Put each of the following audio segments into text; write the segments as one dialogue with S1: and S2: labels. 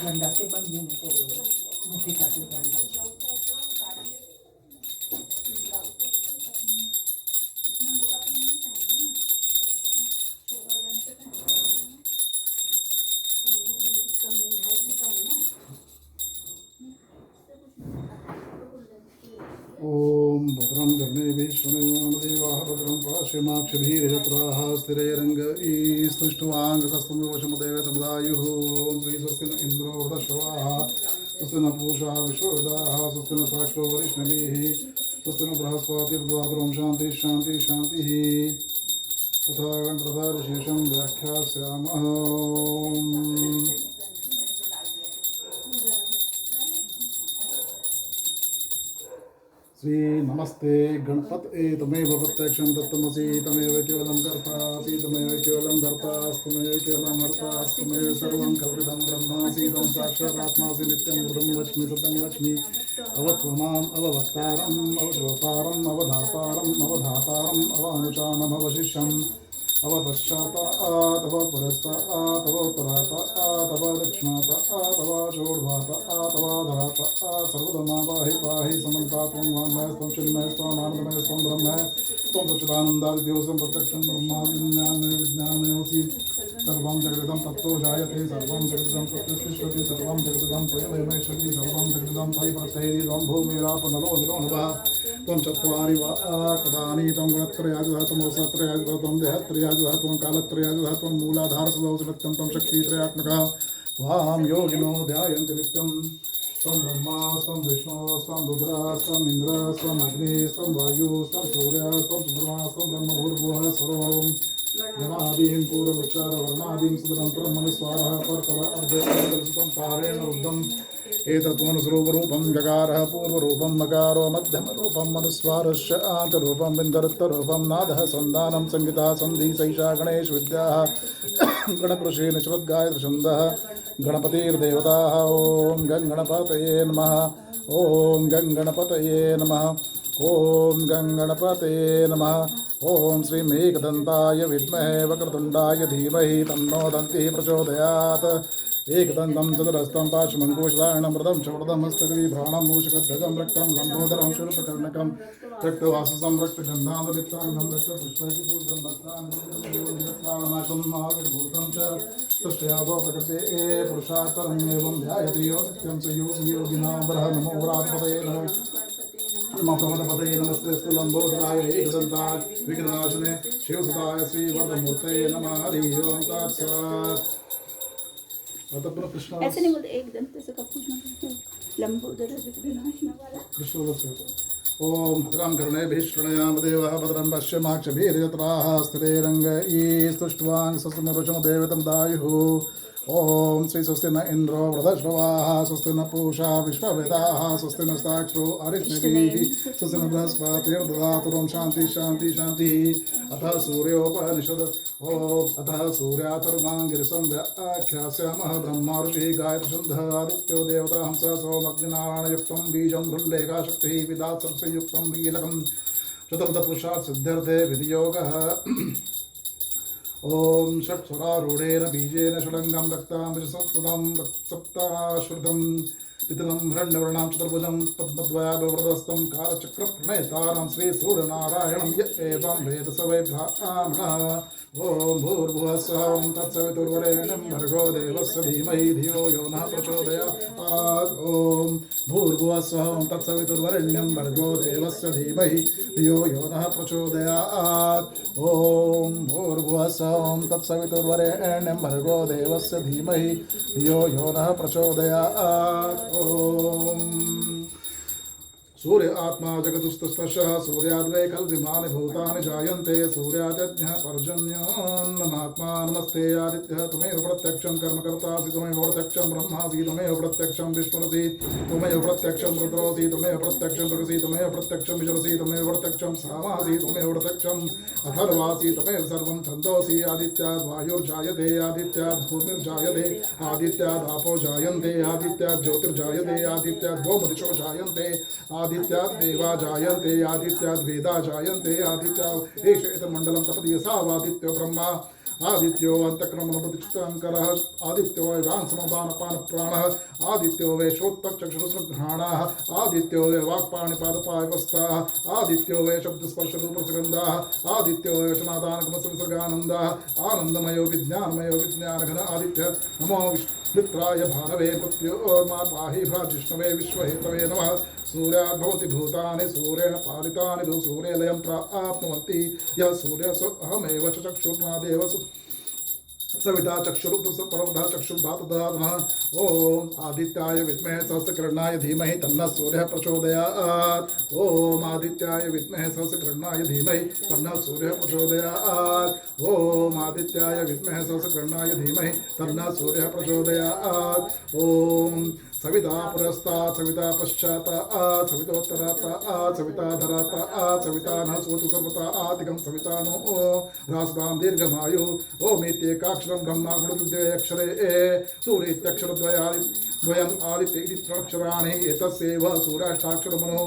S1: गंडा से बन गई मुट्ठी काटी गंडा
S2: ओम भद्रं कर्णेभिः शृणुयामदेवाः भद्रं पश्येमाक्षभिर्यजत्राः स्थिरैरङ्गैस्तुष्टुवाङ्गस्तुमुवशमुदेवतमुदायुः ॐ श्री स्वस्ति न इन्द्रो वृधश्रवाः स्वस्ति न पूषा विश्ववेदाः स्वस्ति न साक्षो वरिष्णभिः स्वस्ति न बृहस्पतिर्ददातु शान्तिः शान्तिः शान्तिः तथा गणप्रधारशेषं व्याख्यास्यामः। श्री नमस्ते गणपते तमेव प्रत्यक्षं दत्तमसि तमेव केवलं कर्तासि तमेव केवलं धर्तास्तमेव केवलं हर्तास्तमेव सर्वं कल्पितं ब्रह्मासि त्वं साक्षादात्मासि नित्यं मृदं वच्मि सतं वच्मि अवत्वमाम् अववक्तारम् अवश्रोतारम् अवधातारम् अवधातारम् अवानुचानम् अवशिष्यम् अवपश्चात् अवपुरस्तात् अवोत्तरात् अवदक्षिणात् अवचोर्ध्वात् अवधरात् सर्वधर्मा पाहि पाहि समन्तात् त्वं वाङ्मयस्त्वं चिन्मयस्त्वम् आनन्दमयस्त्वं ब्रह्म त्वं सच्चिदानन्दादिदेवस्त्वं प्रत्यक्षं ब्रह्माविज्ञानमयोऽसि सर्वं जगदिदं तत्तो जायते सर्वं जगदिदं तत्तिष्ठति सर्वं जगदिदं त्वयमेवैष्यति सर्वं जगदिदं त्वयि प्रत्ययति त्वं भूमिरापनलो निरो नभः त्वं चत्वारि पदानि त्वं गुणत्रयाजुः त्वं अवसत्रयाजुः त्वं देहत्रयाजुः त्वं कालत्रयाजुः त्वं मूलाधारसदोषनित्यं त्वं शक्तित्रयात्मकः त्वां योगिनो ध्यायन्ति नित्यं त्वं ब्रह्मा त्वं विष्णु त्वं रुद्रः त्वम् इन्द्रः त्वम् अग्निः त्वं वायुः त्वं सूर्यः त्वं चन्द्रमा त्वं ब्रह्मभूर्भुवः सर्वं जनादीं पूर्वविचारवर्णादीं सुतरन्तरं मनुस्वारः पर्कल अर्धं पारेण रुद्धम् एतत्त्वनुस्वरूपरूपं जकारः पूर्वरूपं मकारो मध्यमरूपं मनुस्वारस्य आन्तरूपं बिन्दरत्तरूपं नादः सन्धानं संगीता सन्धि सैषा गणेश विद्याः गणकृषि निश्रुतगायत्रछन्दः गणपतिर्देवताः ॐ गणपतये नमः ॐ गणपतये नमः ॐ गणपतये नमः ॐ श्री मेघदन्ताय विद्महे वक्रतुण्डाय धीमहि तन्नो दन्तिः प्रचोदयात् एकदन्तं चतुरस्तं पाशमङ्कुशधारणं मृदं चौडदमस्तर्विभ्राणं मूषकध्वजं रक्तं लम्बोदरं शूर्पकर्णकं रक्तवाससं रक्तगन्धानुलिप्ताङ्गं रक्तपुष्पैकपूजितं भक्ताङ्गं महाविर्भूतं च सृष्ट्यादो प्रकृते पुरुषार्थमेवं ध्यायति यो नित्यं स योगिनां वरः नमो व्रातपतये नमः नमोपमदपतये नमस्तेस्तु लम्बोदराय एकदन्ताय विघ्ननाशने शिवसुताय श्रीवरदमूर्तये नमः हरिः ओं तत्सत्।
S3: ऐसे नहीं बोलते एक दंत से कब पूछना लंबोदर
S2: कृष्ण ओम भद्रं कर्णेभिः शृणुयामदेवाः भद्रं पश्येमाक्षभिर्यजत्राः स्थिरैरङ्गैस्तुष्टुवाङ् स्वस्तिमुवशमुदेवतं दायुः ओम श्री स्वस्ति न इंद्रो वृधश्रवाः स्वस्ति न पूषा विश्ववेदाः स्वस्ति नस्ताक्षरो अरिष्णभिः स्वस्ति न बृहस्पतिर्ददातु शान्ति शान्ति शान्तिः अतः सूर्योपनिषद ओम अतः सूर्याथर्वाङ्गिरिसं व्याख्यास्यामः ब्रह्मा ऋषिः गायत्रछन्दः आदित्यो देवता हंसः सोमग्निनारायणयुक्तं बीजं हृल्लेखा शक्तिः विदात् सर्पयुक्तं वीलकं शतपथपुरुषात् सिद्ध्यर्थे विधियोगः ओम षट्सुरारूढ़ेन बीजेन षडंगं रक्तामृतसंस्तुतं सप्ताश्रुतं पितलं हिरण्यवर्णां चतुर्भुजं पद्मद्वयाभवरदस्तं कालचक्रप्रणेतारं श्रीसूर्यनारायणं य एवं वेद स वै ब्राह्मणः ओम भूर्भुवः स्वः तत्सवितुर्वरेण्यं भर्गो देवस्य धीमहि धियो यो नः प्रचोदयात् ओम भूर्भुवः स्वः तत्सवितुर्वरेण्यं भर्गो देवस्य धीमहि धियो यो नः प्रचोदयात् ओम भूर्भुवः स्वः तत्सवितुर्वरेण्यं भर्गो देवस्य धीमहि धियो यो नः प्रचोदयात् ओम सूर्य आत्मा जगदुस्तस्तशः सूर्याद्वै खल्विमानि भूतानि जायन्ते सूर्याद्यज्ञः पर्जन्योन्नमात्मा नमस्ते आदित्यः त्वमेव प्रत्यक्षं कर्मकर्तासि त्वमेव प्रत्यक्षं ब्रह्मासि त्वमेव प्रत्यक्षं विष्णुरसि त्वमेव प्रत्यक्षं रुद्रोऽसि त्वमेव प्रत्यक्षं मृगसि त्वमेव प्रत्यक्षं विशरसि त्वमेव प्रत्यक्षं सामासि त्वमेव प्रत्यक्षं अथर्वासि त्वमेव सर्वं छन्दोसि आदित्याद् वायुर्जायते आदित्याद् भूमिर्जायते आदित्याद् आपो जायन्ते आदित्याद् ज्योतिर्जायते आदित्याद् गोमदिशो जायन्ते आदित्याद् देवा जायन्ते आदित्याद् वेदा जायन्ते आदित्याद् एष एतन्मण्डलं तपति यसावादित्यो ब्रह्मा आदित्यो अन्तःकरणमनुप्रतिष्ठाङ्करः आदित्यो वाङ्समपानपानप्राणः आदित्यो वै श्रोत्तचक्षुरुघ्राणाः आदित्यो वै वाक्पाणिपादपायवस्थाः आदित्यो वै शब्दस्पर्शरूपसुगन्धाः आदित्यो वै वचनादानगमसंसर्गानन्दाः आनन्दमयो विज्ञानमयो विज्ञानघन आदित्य नमो मित्राय भानवे मृत्योर्मा पाहि भ्राजिष्णवे विश्वहेतवे नमः सूर्याद् भवति भूतानि सूर्येण पालितानि तु सूर्यलयं प्राप्नुवन्ति यः सूर्यः अहमेव च चक्षुर्नादेव सविता चक्षुरुपरवधा चक्षुर्धातुधातनः ओम आदित्याय विद्महे सहस्रकिरणाय धीमहि तन्नः सूर्यः प्रचोदयात् ओम आदित्याय विद्महे सहस्रकिरणाय धीमहि तन्नः सूर्यः प्रचोदयात् ओम आदित्याय विद्महे सहस्रकिरणाय धीमहि तन्नः सूर्यः प्रचोदयात् ओम सविता पुरस्तात् सविता पश्चात् सवितोत्तरात् सविता धरात् सविता न सोतु सर्वता आतिकं सविता नो ह्रासतां दीर्घमायु ओमित्येकाक्षरं ब्रह्मा गुणुद्वये अक्षरे सूर्येत्यक्षरद्वयम् आदित्य इति त्रणक्षराणि एतस्यैव सूर्याष्टाक्षरमनो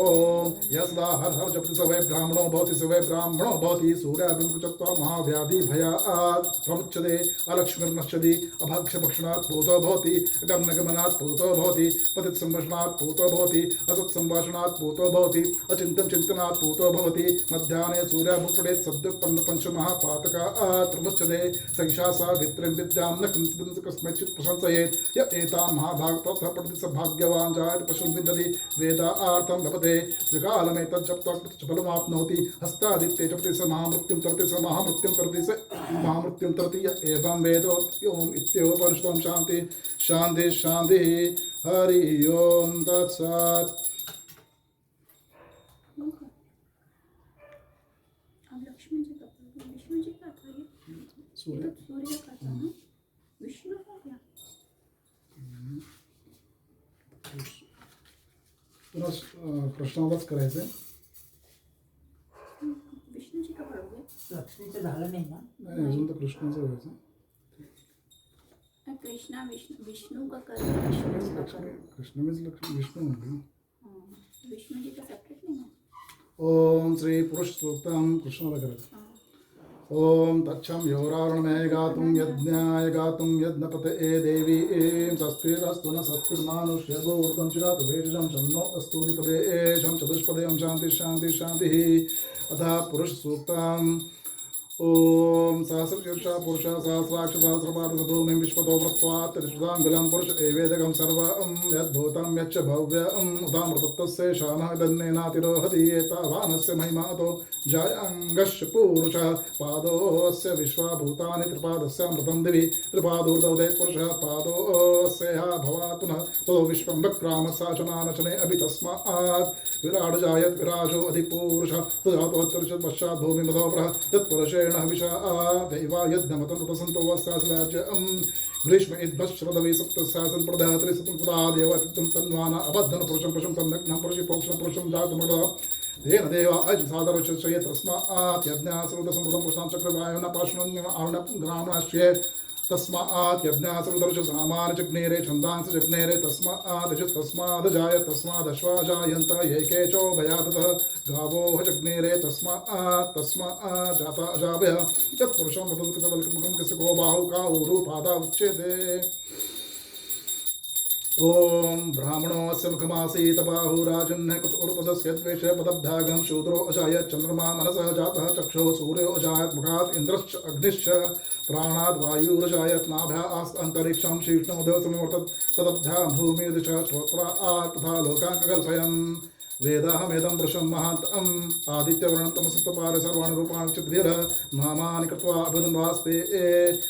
S2: ओम यस्दा हर हर जपति स वै ब्राह्मणो भवति स वै ब्राह्मणो भवति सूर्याभिमुखचत्वा महाव्याधि भयात् प्रमुच्यते अलक्ष्मीर्नश्यति अभक्षभक्षणात् पूतो भवति गमनगमनात् पूतो भवति पतित संभाषणात् पूतो भवति असत् संभाषणात् पूतो भवति अचिन्त्यं चिन्तनात् पूतो भवति मध्याह्ने सूर्याभिमुखपडेत् सद्योत्पन्न पंचमहापातकात् प्रमुच्यते सैषा सा वित्रिं विद्यां न किञ्चित् कस्मैचित् प्रशंसयेत् य एतां महाभागतः पठति स भाग्यवान् जायते पशुं विन्दति वेदार्थं लभते त्रिकालमेतज्जप्त्वा हस्तादित्ये जपति स महामृत्युं तरति स महामृत्युं तरति स महामृत्युं तरति य एवं वेदो ओम इत्योपनिषदं शांति शांति शांति हरि ओम तत्सत्।
S3: अब लक्ष्मी जी का विष्णु जी का था ये सूर्य का था ना विष्णु का क्या
S2: प्रश्नावच करायचं
S3: विष्णू जी का पढ़ोगे
S1: लक्ष्मीचं झालं नाही ना
S2: नाही अजून तर कृष्णाचं व्हायचं
S3: कृष्णा विष्णु विष्णु का कर विष्णु जी का करो
S2: कृष्ण मीन्स लक्ष्मी विष्णु म्हणतो
S3: विष्णु जी का सेपरेट नहीं है
S2: ओम श्री पुरुष सूक्तम कृष्णाला करायचं ओम तच्छं योरारुणमय गातुं यज्ञाय गातुं यज्ञपतये देवी ऐं स्वस्तिरस्तु न स्वस्तिर्मानुष्यभूतं चिरातु वेषं शन्नो अस्तु द्विपदे एषं चतुष्पदे शांति शांति शांतिः अतः पुरुष सूक्तम् ओम सहस्रशीर्षा पुरुष सहस्राक्ष सहस्रपादभूमिं विश्वतो व्रत्वात् त्रिशताङ्गुलं पुरुष एवेदकं सर्वं यद्भूतं यच्च भव्यम् उदामृतत्तस्य शानः दन्नेनातिरोहति एतावानस्य महिमातो जायाङ्गस्य पुरुषः पादोऽस्य विश्वाभूतानि त्रिपादस्यामृतं दिवि त्रिपादोर्दौदेत् पुरुषः पादोऽस्यः भवात् पुनः ततो विश्वं वक्रामसाचनानचने अपि तस्मात् विराड जायत् विराजो अधिपुरुषः तजातोत्तरशत् पश्चात् भूमिमधोपरः यत्पुरुषे हविषा दैवा यज्ञमतं ततसन्तो वस्यासराज्यं ग्रीष्म इद्भश्रदवि सप्तस्यासन् प्रदः त्रिसतं पुदा देवचित्तं तन्वाना अबद्धन पुरुषं पशुं तन्नग्नं पुरुषि पोक्षं पुरुषं जातमृडः तेन देव अज सादरचये तस्मात् यज्ञासृतसमृतं पुरुषां चक्रवायुना पार्श्वन्यम आरुण ग्रामणाश्ये तस्मात् यज्ञासृतरुच सामान्य जग्नेरे छन्दांस जग्नेरे तस्मात् जाय तस्मादश्वा जायन्त एकेचो भयातः गावोह जग्नेरे तस्मात् जाता अजाभयः यत्पुरुषं वदन्ति कस्य को बाहु का ऊरु पादा उच्यते ओम ब्राह्मणोऽस्य मुखमासीत बाहुराजन्य कुतुर्पदस्य द्वेषे पदभ्यागं शूद्रो अजायत् चन्द्रमा मनसः जातः चक्षुः सूर्यो अजायत् मुखात् इन्द्रश्च अग्निश्च प्राणाद् वायुरजायत् नाभ्यात् अन्तरिक्षं शीर्ष्णो देवसमवर्तत् तदभ्यां भूमिर्दिशः श्रोत्रात् तथा लोकान् कल्पयन् वेदाहमेदं पुरुषं महान्तम् आदित्यवर्णं तमसप्तपारे सर्वाणि रूपाणि चिद्भिर्नामानि कृत्वा अभिनन्दास्ते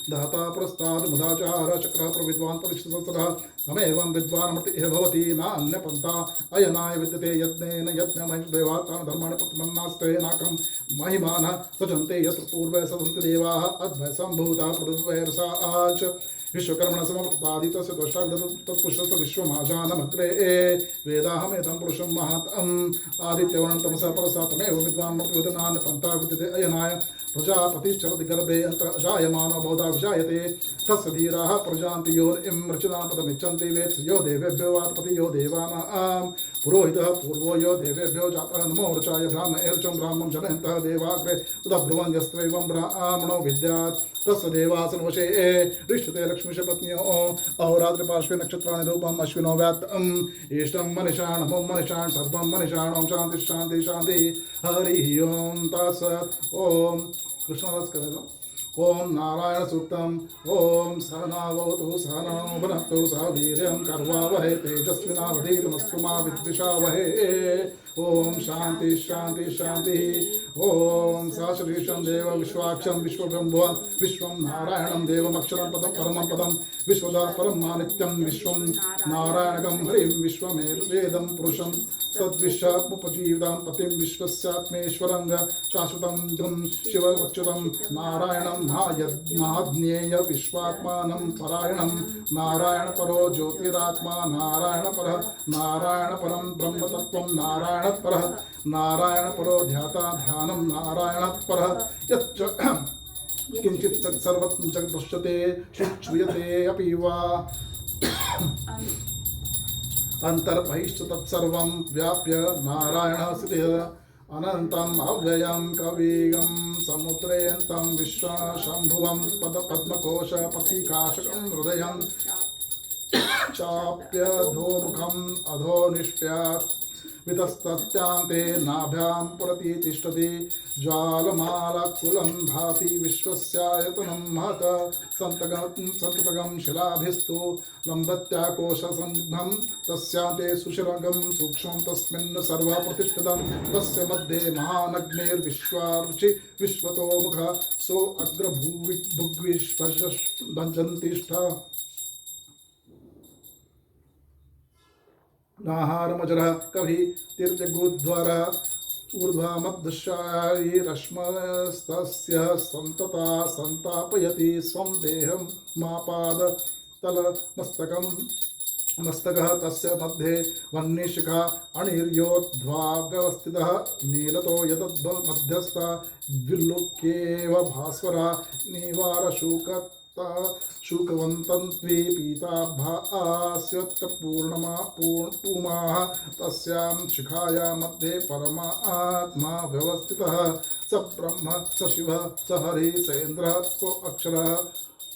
S2: दाता पुरस्ताद् मुदाचार चक्रः प्रविद्वान् परिचितसहस्रः तमेवं विद्वानमतिः भवति नान्यपन्था अयनाय विद्यते यज्ञेन यज्ञमहिदेवातान् धर्माणि प्रतिमन्नास्ते नाकं महिमानः सजन्ते यत्र पूर्वे सदन्ति देवाः अद्वैसम्भूता पृथिव्यैरसाच विश्वकर्मण समवर्तादितस्य द्रष्टा तत्पुरुषस्य विश्वमाजानमग्रे वेदाहमेतं पुरुषं महान्तम् आदित्यवर्णं तमसः परसा तमेव विद्वान् मृत्युवदनान् पन्था विद्यते अयनाय प्रजापतिश्चरति गर्भे अजायमानो बहुधा विजायते तस्य धीराः प्रजान्ति यो मृचनापदमिच्छन्ति वेत्स यो देवेभ्यो वातपति यो देवानां पुरोहितः पूर्वो यो देवेभ्यो जातः नमो ऋचाय ब्राह्म एर्चं ब्राह्मं जनयन्तः देवाग्रे तदब्रुवन् यस्त्वैवं ब्राह्मणो विद्यात् तस्य देवासनवशे ऋष्यते लक्ष्मीशपत्न्यो अहोरात्रिपार्श्वे नक्षत्राणि रूपम् अश्विनो व्यात्तम् इष्टं मनिषाण नमो मनिषाण सर्वं मनिषाणं शान्ति शान्ति शान्ति हरि ओं तत्सत् ओं कृष्णदास करेगा ओम नारायण सूक्तम ओम सहनावतु सहनौ भुनक्तु सह वीर्यं कर्वावहै तेजस्विनावधीतमस्तु मा विद्विषावहै ओम शांति शांति शांति ओम सहस्रीशं देव विश्वाक्षं विश्वब्रह्म विश्वं नारायणं देवमक्षरं पदं परमं पदं विश्वदा परं मानित्यं विश्वं नारायणगं हरिं विश्वमेवेदं पुरुषं तद्विश्वमुपजीवितां पतिं विश्वस्यात्मेश्वरं शाश्वतं धुं शिववच्युतं नारायणं महाज्ञेय विश्वात्मानं परायणं नारायण परो ज्योतिरात्मा नारायण परं ब्रह्मतत्त्वं नारायण परः नारायण परो ध्याता ध्यानं नारायण परः यच्च किंचित् तत्सर्वं जगत् दृश्यते श्रूयते अपि वा अंतर्बहिश्च तत्सर्वं व्याप्य नारायणः स्थितः अनन्तम् अव्ययं कविगं समुद्रेऽन्तं विश्वशम्भुवं पद्मकोश पथिकाशकं हृदयं चाप्यधोमुखम् अधोनिष्ट्यात् वितस्तत्यान्ते नाभ्यां प्रतितिष्ठति ज्वालमालकुलं भाति विश्वस्यायतनं महत सन्ततं शिलाभिस्तु लम्बत्याकोशसन्निभं तस्यान्ते सुशिरगं सूक्ष्मं तस्मिन् सर्वः प्रतिष्ठितं तस्य मध्ये महानग्निर्विश्वार्चि विश्वतोमुखः सो अग्रभुग्विश्वभञ्जन्तिष्ठ नाहारमजरः कवि तीर्थगोद्वार ऊर्ध्वमध्यशायी रश्मस्तस्य सन्तता सन्तापयति स्वं देहं मापादतलमस्तकं मस्तकः तस्य मध्ये वह्निशिखा अणिर्योर्ध्वा व्यवस्थितः नीलतो यतद्मध्यस्था विल्लुक्येव भास्वरा निवारशूकत् शुकवन्तं पीताभास्यत्पूर्णमाः तस्यां शिखाया मध्ये परमात्मा व्यवस्थितः स ब्रह्म स शिवः स हरिः स इन्द्रः स अक्षरः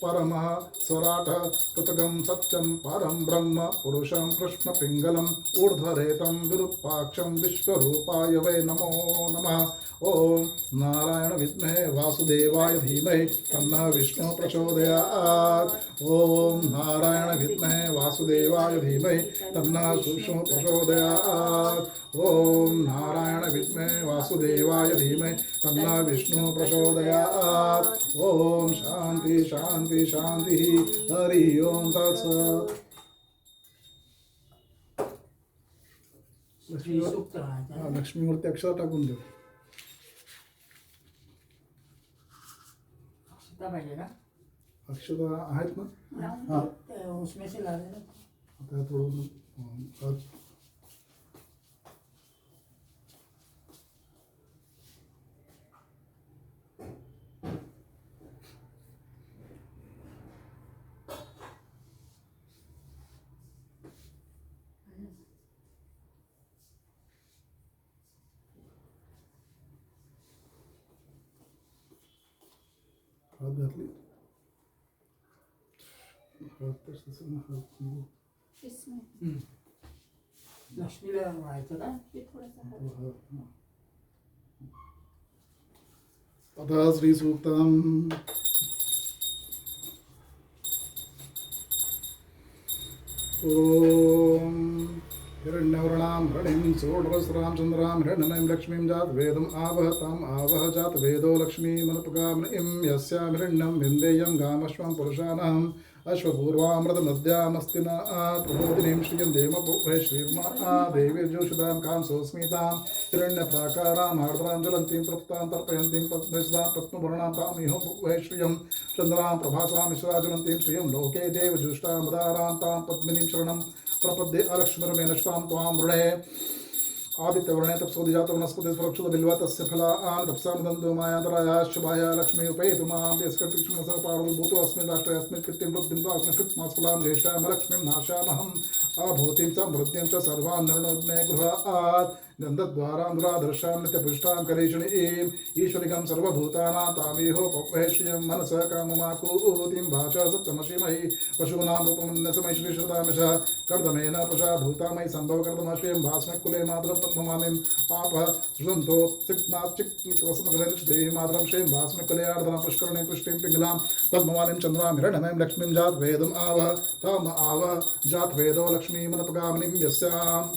S2: परमः स्वराटः पृथगं सत्यं परं ब्रह्म पुरुषं कृष्णपिङ्गलम् ऊर्ध्वरेतं विरूपाक्षं विश्वरूपाय वै नमो नमः ओम नारायण विद्महे वासुदेवाय धीमहि तन्नः विष्णुः प्रचोदयात् ओम नारायण विद्महे वासुदेवाय धीमहि तन्नः विष्णुः प्रचोदयात् ओम नारायण विद्महे वासुदेवाय धीमहि तन्नः विष्णुः प्रचोदयात् ओम शांति शांति शांति हरि ओम तत्सत् लक्ष्मी मूर्ती अक्षर टाकून देऊ
S1: पाहिजे ना
S2: अक्षता आहेत ना हाँ
S1: उसमें से ला देना
S2: आता थोडं हात घातली
S3: इसमें
S1: लक्ष्मीला व्हायचं ना
S3: ये थोड़ा सा
S2: अतः श्री सूक्तम ओम हिरण्यवर्णां हरणीं षोडशरां चन्द्रां हिरण्यमयीं लक्ष्मीं जातवेदम् आवह ताम् आवह जातवेदो लक्ष्मीमनुपगामिनीं यस्यां हिरण्यं विन्देयं गामश्वं पुरुषाणाम् अश्वपूर्वामृतमद्यामस्ति न प्रबोधिनीं श्रियं देवपुः श्रीर्मा देवीर्जोषितां कांसोऽस्मितां हिरण्यप्राकारां हार्द्रां ज्वलन्तीं तृप्तां तर्पयन्तीं पद्मस्तां पद्मवर्णां तामिह पुः श्रियं चन्द्रां प्रभासां मिश्राज्वलन्तीं श्रियं लोके देवजुष्टां मदारां तां पद्मिनीं शरणं प्रपद्ये अलक्ष्मीरमेण नष्टां त्वां मृणे आदित्यवर्णे तपसोदिजात वनस्पति सुरक्षित बिल्वा तस्य फला तपसामदन्तो मायान्तरायाश्च बाह्या लक्ष्मी उपेतु मां देशकर्तृक्ष्मसरपार्वभूतो अस्मिन् राष्ट्रे अस्मिन् कृत्यं वृद्धिं तास्मकृत्मास्फलां ज्येष्ठामलक्ष्मीं नाशामहम् आभूतिं समृद्धिं च सर्वान् निर्णोद्मे गृहात् गन्धद्वारां नित्यपुष्टां कलेशणीं ईश्वरिकं सर्वभूतानां तामेहो पक्वैश्रियं मनसः काममाकूतिं वाचा सप्तमशीमयि पशूनां रूपमन्यसमयि श्रीश्रुतामिषः कर्दमेन पशा भूतामयि सम्भवकर्दमश्रियं भास्मकुले मातरं पद्ममानिम् आपः सृजन्तो चिक्नाच्चिक्वसमगलैर्देहि मातरं श्रीं भास्मकुले आर्द्रां पुष्करणे पुष्टिं पिङ्गलां पद्ममानिं चन्द्रां हिरण्यमयीं लक्ष्मीं जातवेदम् आवह ताम आवह जातवेदो लक्ष्मीमनुपगामिनीं यस्याम्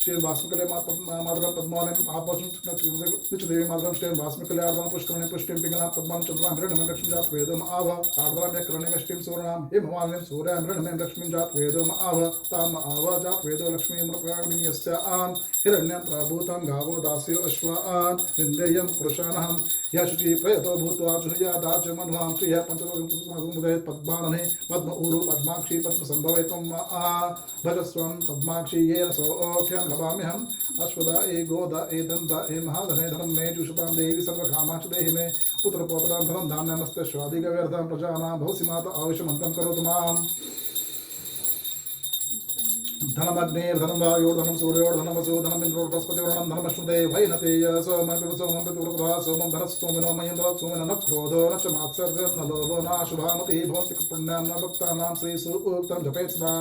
S2: श्री वास्मिकले मातरं पद्मावलीं आपोषदेवी मातरं श्री वास्मिकले आर्द्रां पुष्करणे पुष्टिं पिङ्गलां पद्मां चन्द्रां हिरण्यमयीं लक्ष्मीं जातवेदम् आवह आर्द्रां यक्रणे श्रीं सुवर्णां हेममालिनीं सूर्यां हिरण्यमयीं लक्ष्मीं जातवेदम् आवह ताम आवह जातवेदो लक्ष्मीमनुपगामिनीं यस्यां हिरण्यं प्रभूतं गावो दास्यो अश्वान् विन्देयं पुरुषाणां या शुचि प्रयतो भूत्वा जुहुयादाच मन्वां श्रियः पञ्चदशमुदयत् पद्मानने पद्म ऊरु पद्माक्षी पद्मसम्भवे त्वं भजस्वं पद्माक्षी येन सौख्यं लभाम्यहम् अश्वदा ए गोदा ए दन्ता ए महाधने धनं मे जुषतां देवी सर्वकामांश्च देहि मे पुत्रपौत्रां धनं धान्यमस्ते स्वादिगव्यर्थं प्रजानां भवसि माता आयुष्यमन्तं करोतु माम् धनमग्नेर्धनं वायोर्धनं सूर्योर्धनमसो धनमिन्द्रो बृहस्पतिवर्णं धनमश्नुते वैनतेय सोमं पिबसोमं पितुर्वः सोमं धनस्तोमिनो महेन्द्र सोमेन न क्रोधो न च मात्सर्यं न लोभो न शुभामतिः भवन्ति पुण्यां न भक्तानां श्रीसूक्तं जपेत् सदा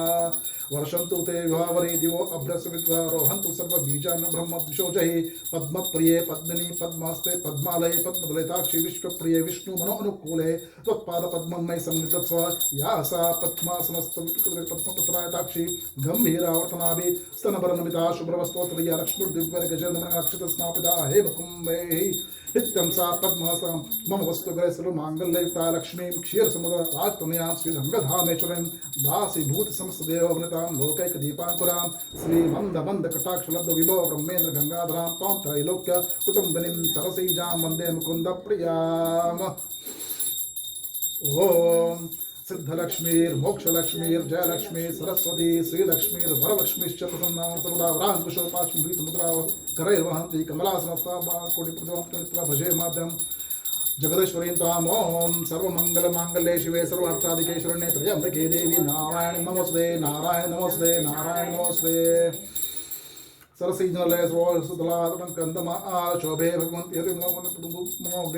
S2: वर्षन्तु ते विभावरे दिवो अभ्रस्विद्वा रोहन्तु सर्वबीजान् ब्रह्मद्विषोजैः पद्मप्रिये पद्मिनी पद्मास्ते पद्मालये पद्मदलिताक्षि विश्वप्रिये विष्णुमनो अनुकूले त्वत्पादपद्मं मयि सन्निधत्स्व या सा पद्मासनस्तपद्मपुत्रायताक्षि गम्भीरावर्तनाभि स्तनभरनमिता शुभ्रवस्तोत्तरीया लक्ष्मीर्दिव्यर्गजनक्षितस्नापिता हेमकुम्भैः नित्यं सा पद्मासां मम वस्तुगरे सर्वमाङ्गल्ययुक्ता लक्ष्मीं क्षीरसमुद्रराजतनयां श्रीरङ्गधामेश्वरीं दासीभूतसमस्तदेववनितां लोकैकदीपाङ्कुरां श्रीमन्दमन्दकटाक्षलब्धविभो ब्रह्मेन्द्र गङ्गाधरां त्वां त्रैलोक्य कुटुम्बिनीं सरसीजां वन्दे मुकुन्दप्रियाम् ॐ सिद्धलक्ष्मीर्मोक्षलक्ष्मीर् जयलक्ष्मी सरस्वती श्रीलक्ष्मीर् वरलक्ष्मीश्च प्रसन्नां सर्वदा वराङ्कुशोपाश्मिभूतमुद्रा करैर्वहन्ति कमलासनस्ता कोटिप्रतिमा भजे माध्यं जगदेश्वरीं त्वां ॐ सर्वमङ्गलमाङ्गल्ये शिवे सर्वार्थसाधिके शरण्ये त्र्यम्बके देवी नारायण नमस्ते नारायण नमस्ते नारायण नमस्ते सरसीजनलय सुतलातमं कंदमा शोभे भगवन्ति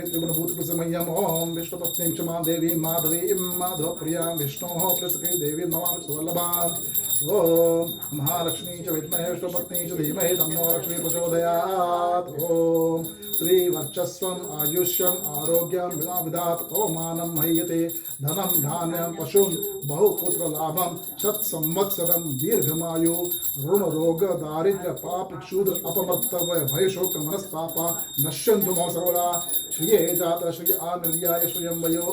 S2: त्रिभुवनभूतप्रसमय्यम् ॐ विष्णुपत्नीं क्षमां देवीं माधवीं माधवप्रियां विष्णोः प्रसुखी देवीं नमामि सुवल्लभाम् ॐ महालक्ष्मी च विद्महे विष्णुपत्नी च धीमहि तन्नो लक्ष्मी प्रचोदयात् ॐ श्रीवर्चस्वम् आयुष्यम् आरोग्यं विदात् पवमानं मह्यते धनं धान्यं पशुं बहुपुत्रलाभं शतसंवत्सरं दीर्घमायु ऋणरोग दारिद्र्य पाप क्षुद्र अपमर्तव्य भय शोक मनस्तापा नश्यन्तु मम सर्वदा श्रिये जात श्रिय आनिर्याय श्रियं वयो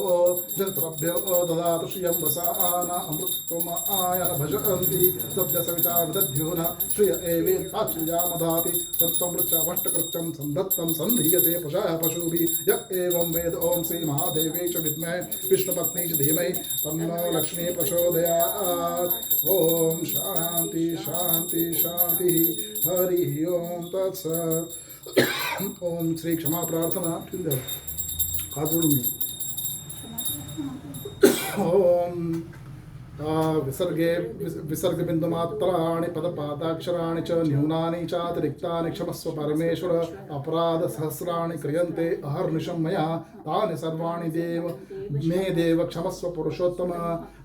S2: जन्तरभ्यो ददातु श्रियं वसाना अमृतत्वम् आयन भजन्ति सद्य सविता विदध्यो न श्रिय एवेत्ताच्छ्रियामधाति सत्त्वं वृक्षावष्टकृत्यं सन्दत्तं सन्धीयते पशः पशुभिः य एवं वेद ॐ श्री महादेवे च विद्महे विष्णुपत्नी च धीमहि तन्नो लक्ष्मी प्रचोदयात् ॐ शान्ति शान्ति शान्तिः हरि ओम तत्सत् ओम श्री क्षमा प्रार्थना हाथ जोड़ूंगी ओम विसर्गे विसर्ग बिंदुमात्राणि पदपादाक्षराणि च न्यूनानि चातिरिक्तानि क्षमस्व परमेश्वर अपराध सहस्राणि क्रियन्ते अहर्निशं मया तानि सर्वाणि देव मे देव क्षमस्व पुरुषोत्तम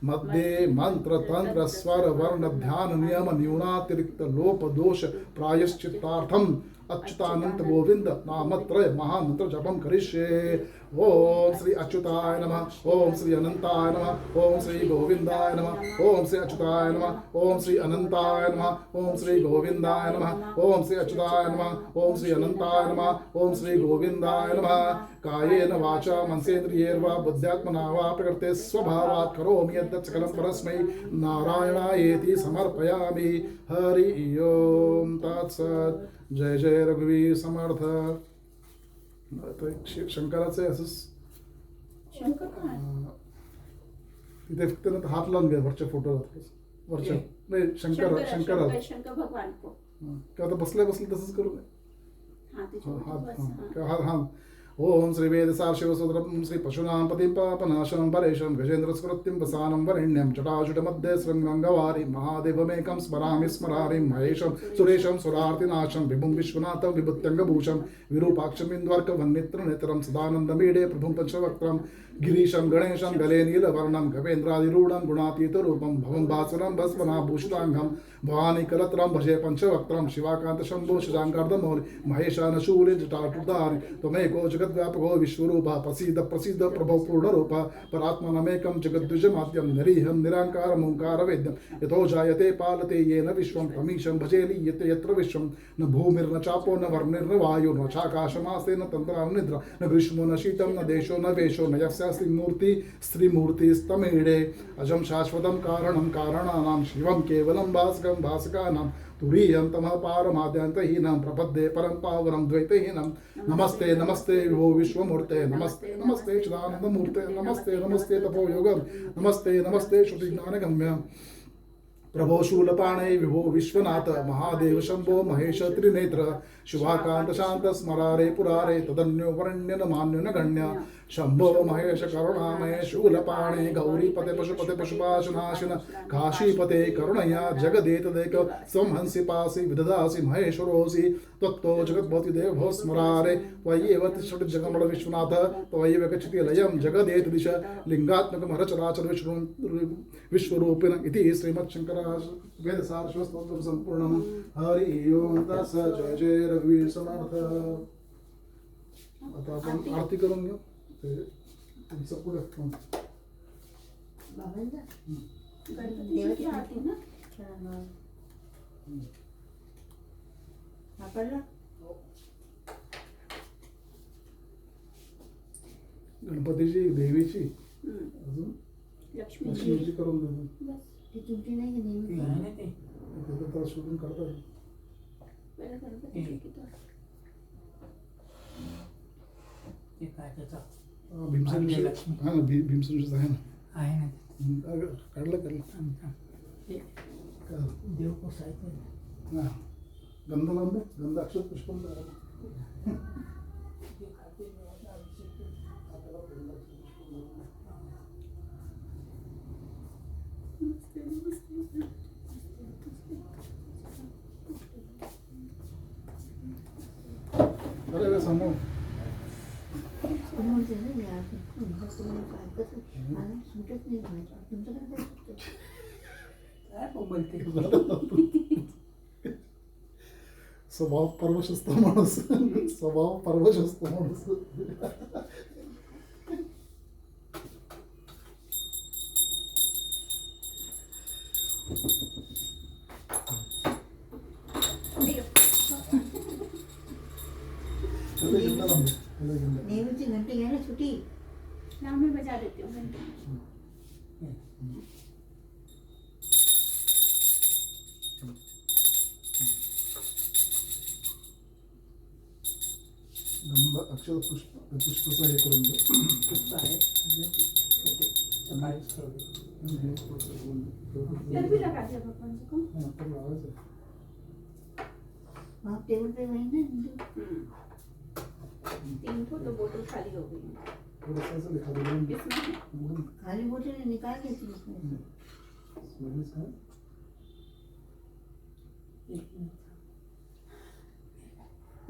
S2: मध्ये मंत्र तंत्र स्वर वर्ण ध्यान नियम न्यूनातिरिक्त लोप दोष प्रायश्चित्तार्थम अच्युतानंत गोविंद नामत्रय महामंत्र जपम करिष्ये। ओम श्री अच्युताय नमः, ओम श्री अनंताय नमः, ओम श्री गोविंदाय नमः, ओम श्री अच्युताय नमः, ओम श्री अनंताय नमः, ओम श्री गोविंदाय नमः, ओम श्री अच्युताय नमः, ओम श्री अनंताय नमः, ओम श्री गोविंदाय नमः। कायेन वाचा मनसेन्द्रियैर्वा बुद्ध्यात्मना वा प्रकृते स्वभावात् करोमि यद्यत् सकलं परस्मै नारायणायेति समर्पयामि। हरि ओम तत्सत्। जय जय रघुवीर समर्थ। शंकराचं आहे असंच
S3: शंकर का आहे?
S2: तिथे फक्त ना हात लावून घ्या वरच्या फोटोला, वरच्या नाही शंकर
S3: शंकर भगवान को
S2: किंवा आता बसल्या तसंच करू नये।
S3: हां त्याच्यावर
S2: हात
S3: बस,
S2: हां
S3: हां.
S2: हात ओम श्री वेद शिवसुद्रम श्री पशूनां पतिं पापनाशनं परेशं गजेन्द्रस्कृत्यं वसानं वरेण्यं जटाजुटमध्ये शृङ्गङ्गवारि महादेवमेकं स्मरामि स्मरारिं महेशं सुरेशं सुरार्तिनाशं विभुं विश्वनाथं विभूत्यङ्गभूषं विरूपाक्षमिन्द्वर्कवन्नित्रनेत्रं सदानन्दमीडे प्रभुं पंचवक्त्रं गिरीशं गणेशं गले नीलवर्णं गवेन्द्रादिरूढं गुणातीतरूपं भवं भासुरं भस्मनाभूषिताङ्गं भवानी कलत्रं भजे पंचवक्त्रं शिवाकान्तशम्भो शशाङ्कार्धमौलि महेशानशूले जटाटुधारि त्वमेको जगद्व्यापको विश्वरूपः प्रसीद प्रसीद प्रभो पूर्णरूपः परात्मनमेकं जगद्विजमाद्यं निरीहं निराङ्कारं ओङ्कारवेद्यं यतो जायते पालते येन विश्वं तमीशं भजे लीयते यत्र विश्वं न भूमिर्न चापो न वर्णिर्न वायुर्न चाकाशमास्ते न तन्त्रा न निद्रा न ग्रीष्मो न शीतं न देशो न वेशो न यस्यास्ति मूर्ति स्त्रीमूर्तिस्तमीडे अजं शाश्वतं कारणं कारणानां शिवं केवलं भास्करं भास्कानां तुरीयं तमः पारमाद्यन्तहीनं प्रपद्ये परं पावनं द्वैतहीनं। नमस्ते नमस्ते विभो विश्वमूर्ते, नमस्ते नमस्ते चिदानन्दमूर्ते, नमस्ते नमस्ते तपोयोगं, नमस्ते नमस्ते श्रुतिज्ञानगम्य प्रभो शूलपाणे विभो विश्वनाथ महादेव शंभो महेश त्रिनेत्र शिवाकांत शांत स्मरारे पुरारे तदन्यो वरण्य न मान्य न गण्य शंभो महेश करुणामय शूलपाणे गौरीपते पशुपते पशुपाशनाशन काशीपते करुणया जगदेतदेक स्वं हंसि पासि विददासि महेश्वरोसि त्वत्तो जगद्भवति देवो स्मरारे त्वय्येव तिष्ठति जगन्मूल विश्वनाथ त्वय्येव गच्छति लयं जगदेतदिश लिंगात्मकं हरचराचर विश्वरूपिण इति श्रीमच्छंकर वेदसार स्तोत्र संपूर्णम। हरि ओम तत्सत्। जय जय रघुवीर समर्थ। आता आपण आरती करून घेऊ ते तुमचं पुढे
S3: गणपतीची आरती ना.
S2: गणपतीची देवीची अजून लक्ष्मीची करून देतो.
S3: बस ती तुमची नाही नेहमी
S2: तर शोधून काढतात.
S3: पहिला गणपतीची किती
S1: ते काय त्याचा
S2: भीमसेन हां भीमसेनचं आहे ना.
S1: आहे ना
S2: काढलं
S1: ते देव कोसायचं.
S2: हां गंध लांबे गंध अक्षर पुष्पम अरे समोर स्वभाव परवशस्त माणूस स्वभाव परवशस्त माणूस.
S4: नेहमीची घंटी घ्या ना छोटी.
S3: ना मैं बजा देती हूँ घंटी.
S2: गंध अक्षर पुष्पचं हे करून दे.
S1: पुष्प आहे सकाळीच
S3: तेल भी लगा दिया भगवान जी को.
S2: आपण लावायचं.
S4: वहाँ टेबल पे वही ना
S3: 3 तो बोतल खाली हो गई.
S2: थोड़ा सा लिखा दे.
S3: इसमें
S4: खाली बोतल निकाल के थी उसमें.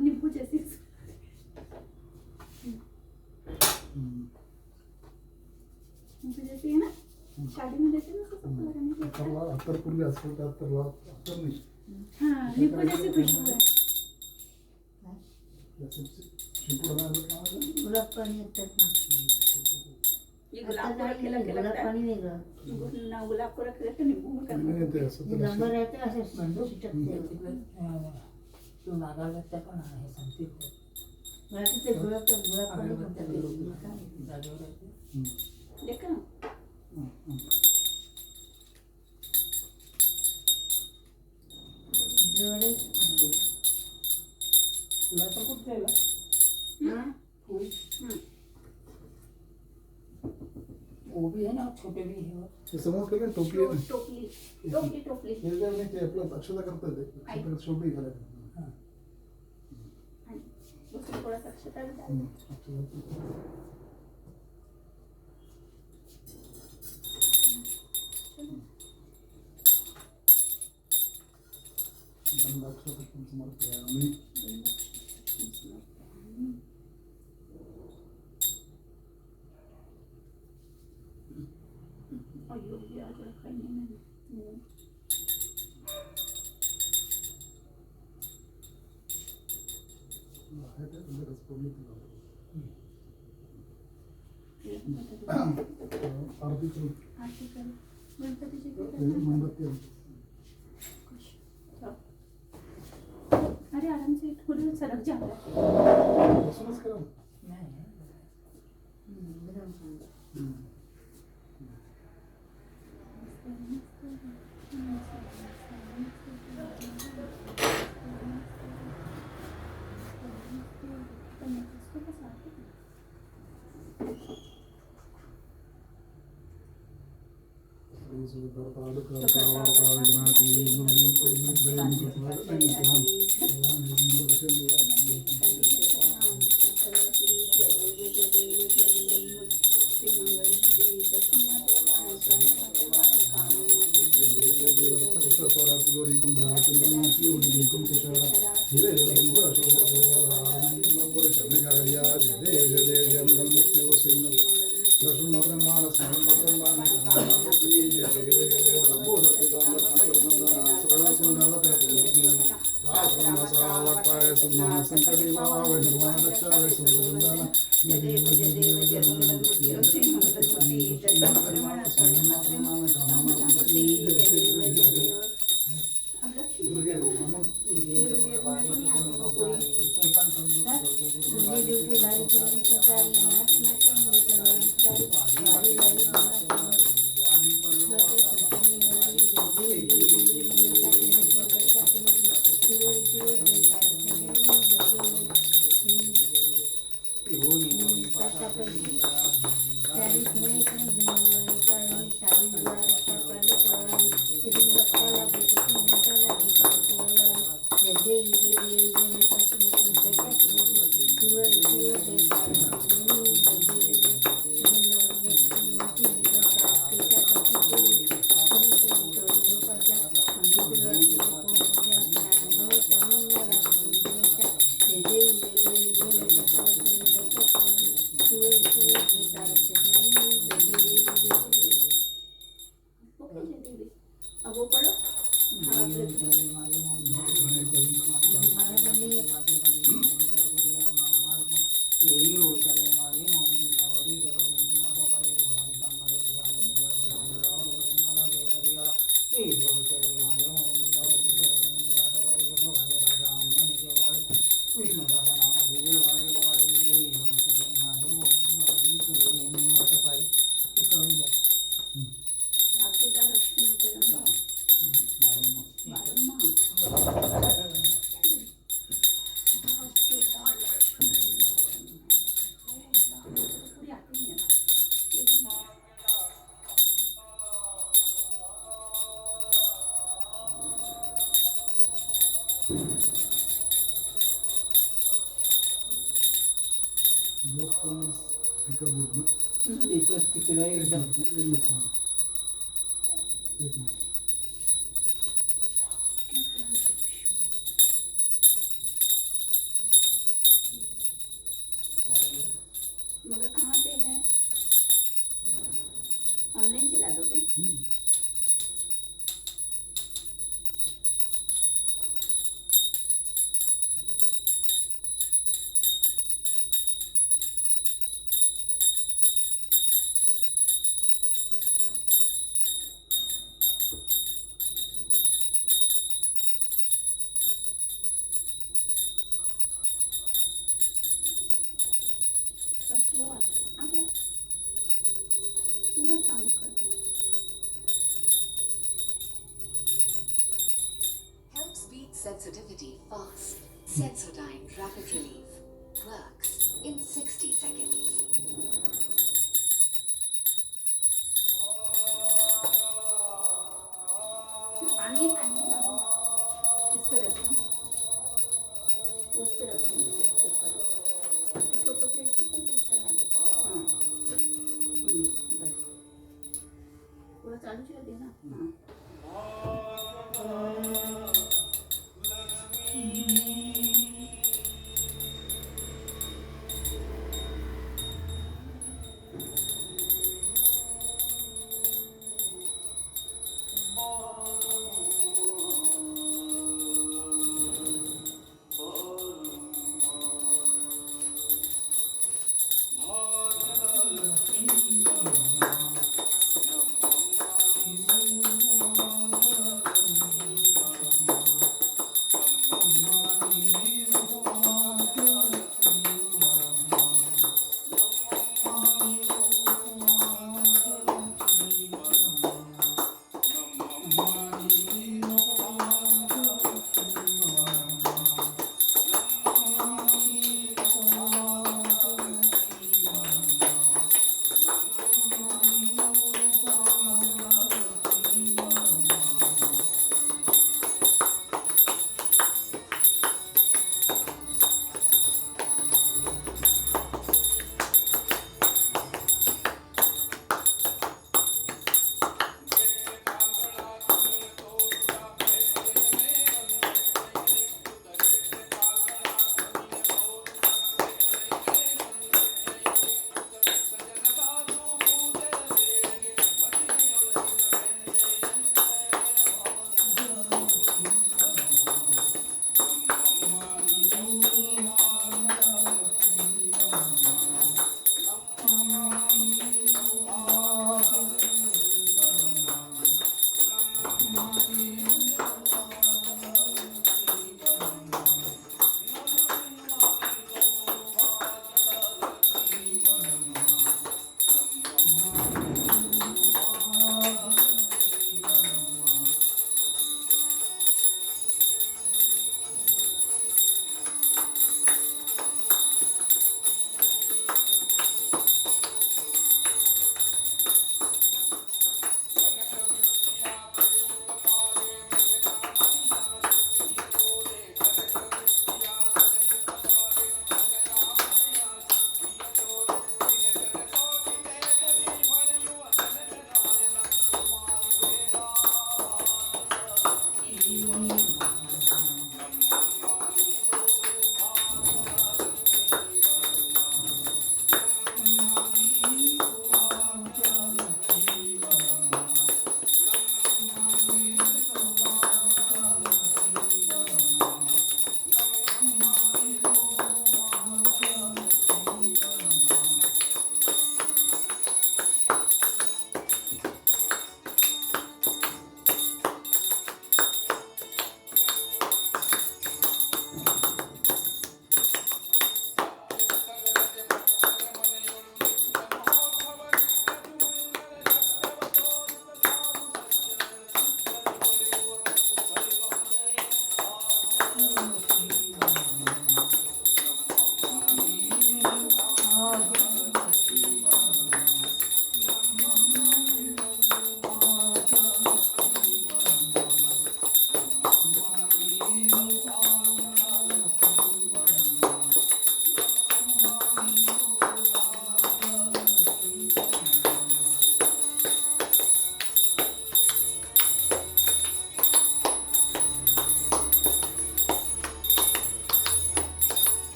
S3: नींबू जैसी.
S2: अत्तर पूर्वी असतो का अत्तरला अत्तर नाही
S3: हाँ लिपो जैसी खुशबू है।
S2: शिंपडा नाही का
S4: गुलाब पाणी येतात ना
S3: ये गुलाब को
S4: आता
S3: रखेला
S4: नाही,
S3: के
S4: गुलाब
S3: लगता
S4: पाणी वेगळं
S3: है ना, गुलाब को रखेला तो नींबू में करना।
S2: नाही ते असं
S4: हे नंबर येते असं चिटकते
S1: तू नागाला त्या पण आहे सांगते
S4: मराठीचे गुलाब तर गुलाब पाणी म्हणतात ते.
S1: जागेवर आहे ते.
S3: देखा
S4: जवळ
S1: तुला तर कुठे ठेवला
S4: हा
S1: फूल
S3: हम्म।
S1: वो भी है ना छोटे भी है
S2: ते समोर केलं टोपली आहे ना
S3: टोपली टोपली टोपली
S2: हे जर नाही ते आपलं अक्षता करता येते छोटे छोटी करायचं
S3: उसमें थोड़ा सा अक्षता भी डाल।
S2: समर्पयामि
S3: और ये भी आज रखा ही नहीं मैंने।
S2: आरती करू
S3: आरती करो गणपति जी को
S2: मोमबत्ती
S3: अरे आराम से थोड़ा सरक जा रहा है।
S2: बसूनच करा
S1: नाही
S4: गरम पाणी
S3: अब वो पढ़ो
S2: स्पीकर बोर्ड ना
S1: स्पीकर तिकडे एकदम
S2: एक मिनिट
S3: मगर कहाँ पे है ऑनलाइन चला दोगे स्लो आ गया पूरा साउंड कर दो
S5: Helps beat sensitivity fast. Sensodyne Rapid Relief. Works in 60 seconds.
S3: पानी बाबू इस पे रखो उस पे रखो इसके ऊपर इसके ऊपर प्लेट के ऊपर इस तरह दो हाँ बस पूरा चालू कर देना हाँ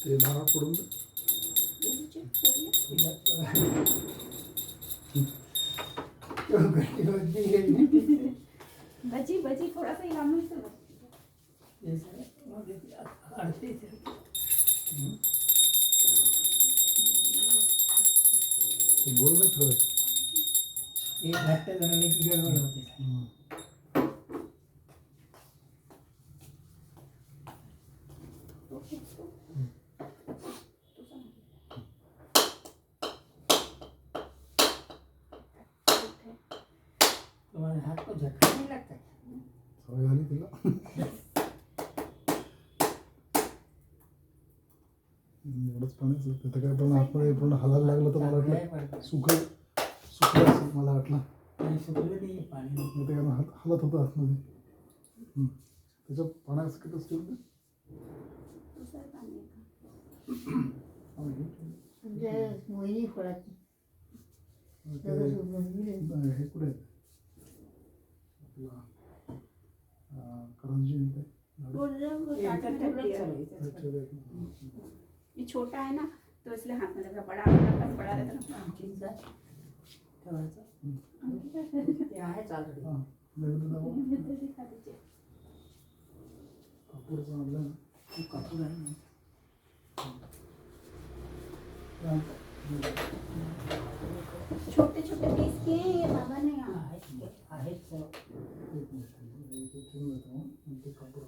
S2: ते नारळ पडून दे.
S3: येऊचे पोळी भजी भजी थोडासा लांबून ठेवा.
S2: ते गोल नाही ठेवायचं.
S1: एक घट्ट झाले की गडबड होते. तुम्हाला हात को झटका नाही लागतात.
S2: सवय झाली तिला. एवढंच पाणी तिथं काय पण आपण पूर्ण हलायला लागलं तर मला वाटलं सुकं असं मला वाटलं.
S1: आणि सुकलं नाही पाणी.
S2: मग ते कारण हलत होतं आतमध्ये. त्याच्यात पाण्याचं किती असतील ते?
S4: म्हणजे मोहिनी फळाची
S2: हे कुठे आहे? आपला करंजी आहे
S3: ये छोटा है ना तो इसलिए हाथ में लगा, बड़ा बड़ा रहता ना
S4: ते आहेच ऑलरेडी.
S2: हां नैवेद्य दाखव.
S3: दिखा दीजिए.
S2: कापूरचं आणलं ना.
S1: कपूर आहे ना.
S3: छोटे छोटे पीस किए हैं ये बाबा ने यहाँ.
S1: आहेच सर्व.
S2: ते कापूर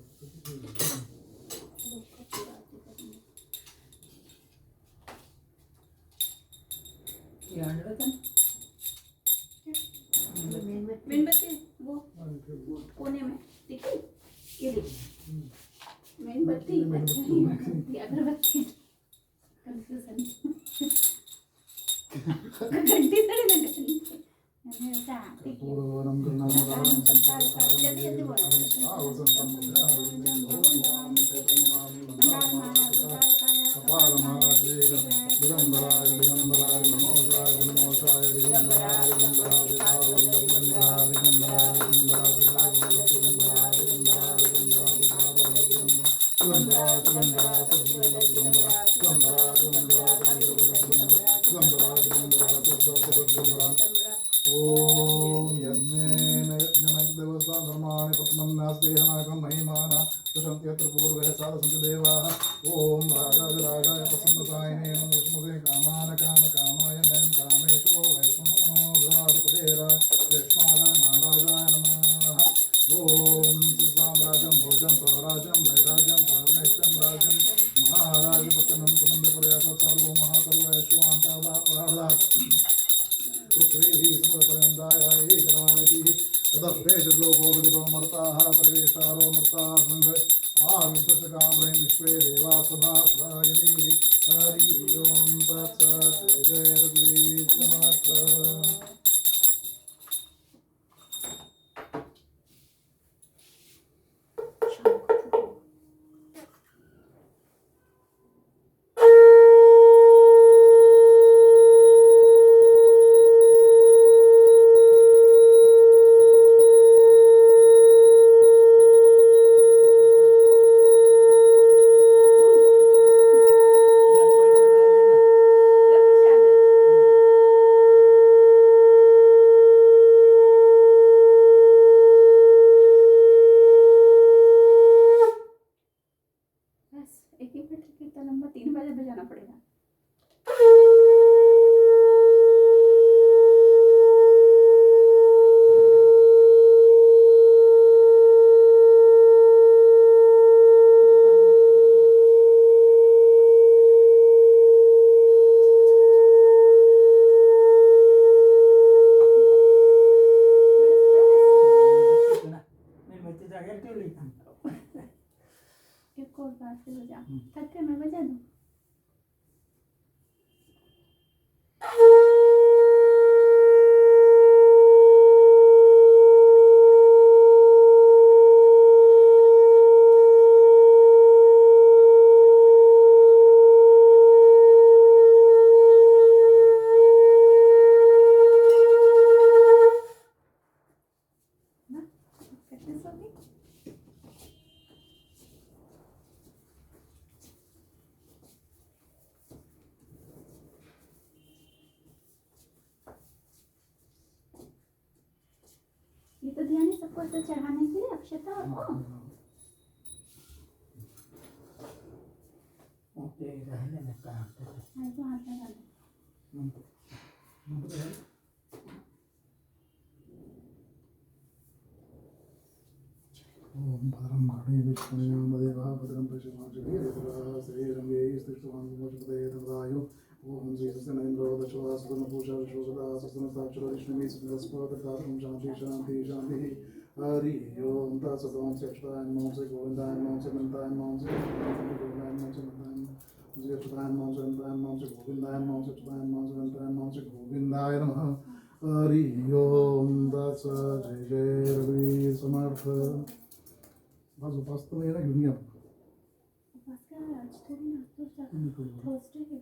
S1: हे आणलं होतं ना.
S3: मेणबत्ती वो कोने में दिखी ये देखिए मेणबत्ती अगरबत्ती अगरबत्ती कंफ्यूजन घंटी तरी ना घंटी
S2: पूर्ववनं गृह्णामि
S3: जल्दी
S2: ओम यज्ञेन यज्ञमग्देवता धर्माणि प्रथमन्यासदेहनाकं महिमाना सुशन्ति यत्र पूर्वे साधसन्ति देवाः ओम राजाधिराजाय प्रसन्नसायिने नमो विष्णुवे कामान कामकामाय नयन कामेशो वैष्णवराजकुबेराय वैष्णवाय महाराजाय नमः ओम सुसाम्राज्यं भोजं स्वराज्यं वैराज्यं परमेष्टं राज्यं महाराजपत्यनं सुमन्दपर्यासः सर्वो महासर्वैश्वान्तादा परार्धात् पृथ्वी समपर्यन्ताय एकरायति तदर्थेषलोको विदितो मर्ताः सर्वेष्टारो मर्ताः सन्धे आविष्टकाम्रं विश्वे देवा सभा स्वायति हरि ओं तत्सत् जय रघुवीर
S3: नहीं सबको ऐसे चढ़ाने के लिए अक्षता को
S1: मोटे रहने में काम करते
S3: हाँ तो हाथ लगा दो
S2: ओम भद्रं कर्णे विष्णुयां देवः भद्रं पश्यमाचर्येतरः श्रीरङ्गे स्थिष्टवान् तदायु ओम श्री सत्यन इंद्रो दशवा सदन पूषा विश्वसदा सदन साक्षर विष्णु स्पदस्पदातम शांति शांति शांति हरि ओम तत्सदोम सच्चिदाय नमो से गोविंदाय नमो से अनंताय नमो से गोविंदाय नमो से अनंताय नमो से अच्युताय नमो से गोविंदाय नमो से अच्युताय नमो से अनंताय नमो से गोविंदाय नमः हरि ओम तत्स जय जय रघुवीर समर्थ बस उपासना में ना घेऊन घ्या
S3: बस का आज थोड़ी ना तो थर्सडे है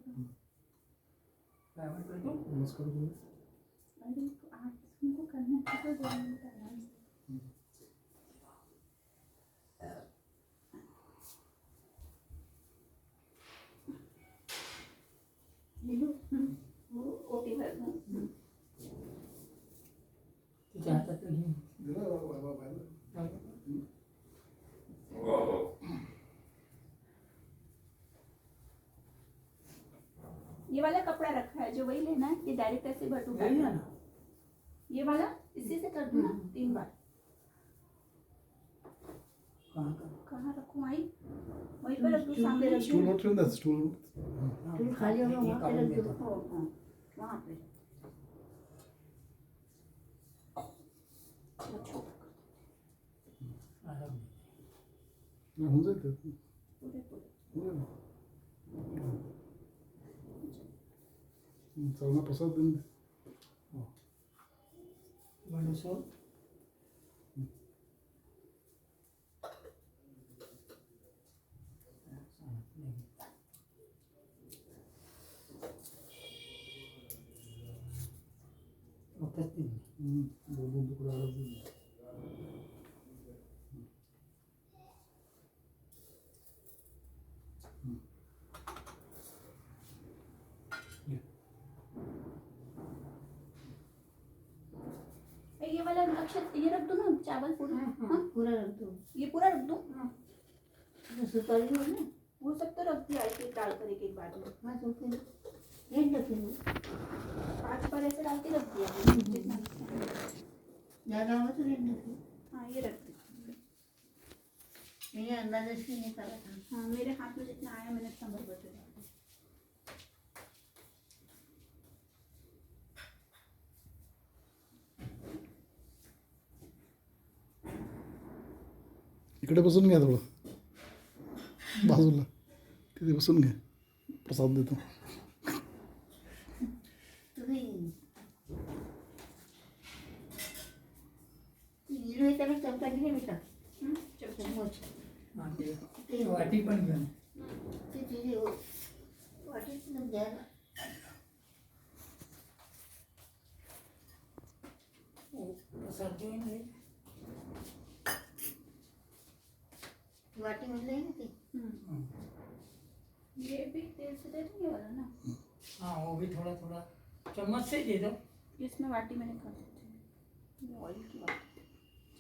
S1: काय म्हणतो तू?
S2: नमस्कार करू
S3: अरे आज उनको करना है तो जरूर करना लीलू वो ओटी भरना
S1: तिच्या हातात घेऊन
S2: दिला बाबा बाबा
S3: ये वाला कपड़ा रखा है जो वही लेना है ये डायरेक्ट ऐसे भटू
S1: घरी या ना
S3: ये वाला इसी से कर दूं ना 3 बार कहाँ रखूं आई वहीं पे रख दूं सामने रख
S2: स्टूल वर ठेवून द्या स्टूल
S4: तू खाली होगा वहाँ पे रख दो
S3: दूं वहाँ पे
S2: होऊन जाईल ते.
S3: पूरे पूरे
S2: होऊन जाईल. चालना प्रसाद देऊन दे.
S1: म्हणून सोड
S2: दोन दोन तुकडे आवाज देऊन दे.
S3: ये वाला अक्षत ये रख दूं ना चावल पूरा हाँ
S4: पूरा रख दो
S3: ये पूरा रख दूं
S4: सुपारी हो ना
S3: वो सब तो रख दिया ऐसे डाल कर एक बार में
S4: हाँ तो फिर रेंट रखेंगे
S3: 5 बार ऐसे डाल के रख दिया जितना
S4: ज़्यादा हो तो रेंट रखेंगे
S3: हाँ ये रख दिया
S4: मैंने अंदाजा से निकाला था
S3: हाँ मेरे हाथ में जितना आया मैंने उतना भर भर के डाल दिया
S2: इकडे बसून घ्या थोडं बाजूला तिथे बसून घ्या प्रसाद देतो
S4: तुम्ही हीरो त्याला चमचा घे बेटा चम्मच
S1: ते वाटी पण घेऊन
S4: ते तुझे वाटेत मग द्यायला
S1: प्रसाद घेऊन ये.
S4: वाटी म्हटलं आहे ना ते
S3: ये भी तेल से दे दूँ ये वाला ना
S1: हाँ वो भी थोड़ा थोड़ा चम्मच से दे दो
S3: इसमें वाटी मैंने कर दी थी ये ऑयल की वाटी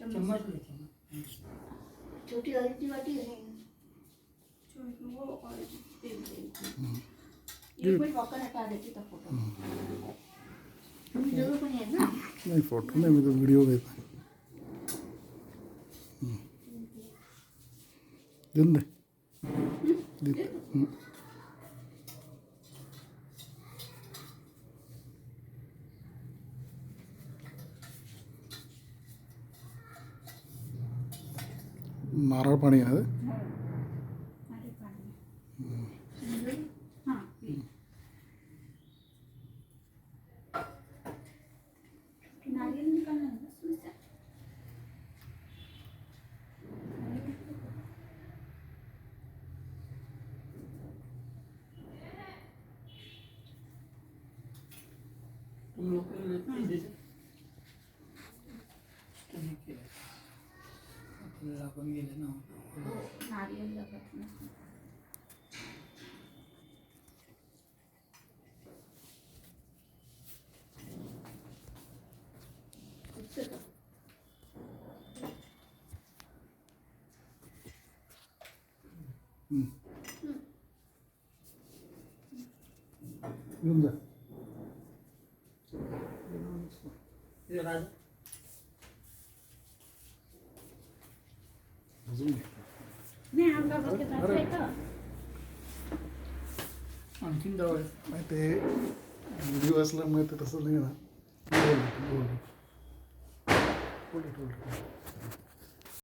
S1: चम्मच ले चम्मच
S4: छोटी ऑइल की वाटी है
S3: जो इसमें वो ऑयल तेल ये कोई वॉकर हटा देती था फोटो
S4: तुम्ही दोघं पण आहे ना
S2: नाही फोटो नाही मी तो व्हिडिओ घेत देऊन दे दे. नारळ पाणी आहे ना ते?
S3: अरे पानी हाँ ये नारियल निकालना है ना उसमें से
S1: तुम लोग के लिए जैसे तुम्ही केलं आपल्याला आपण गेले ना
S3: नारियल लगा था ना उससे तो
S2: घेऊन जा. अजून घे.
S3: नाही आमचा बघितला
S2: अरे.
S3: आहे का?
S1: आणखीन जवळ
S2: नाही ते व्हिडिओ असल्यामुळे ते तसं नाही ना. hold it.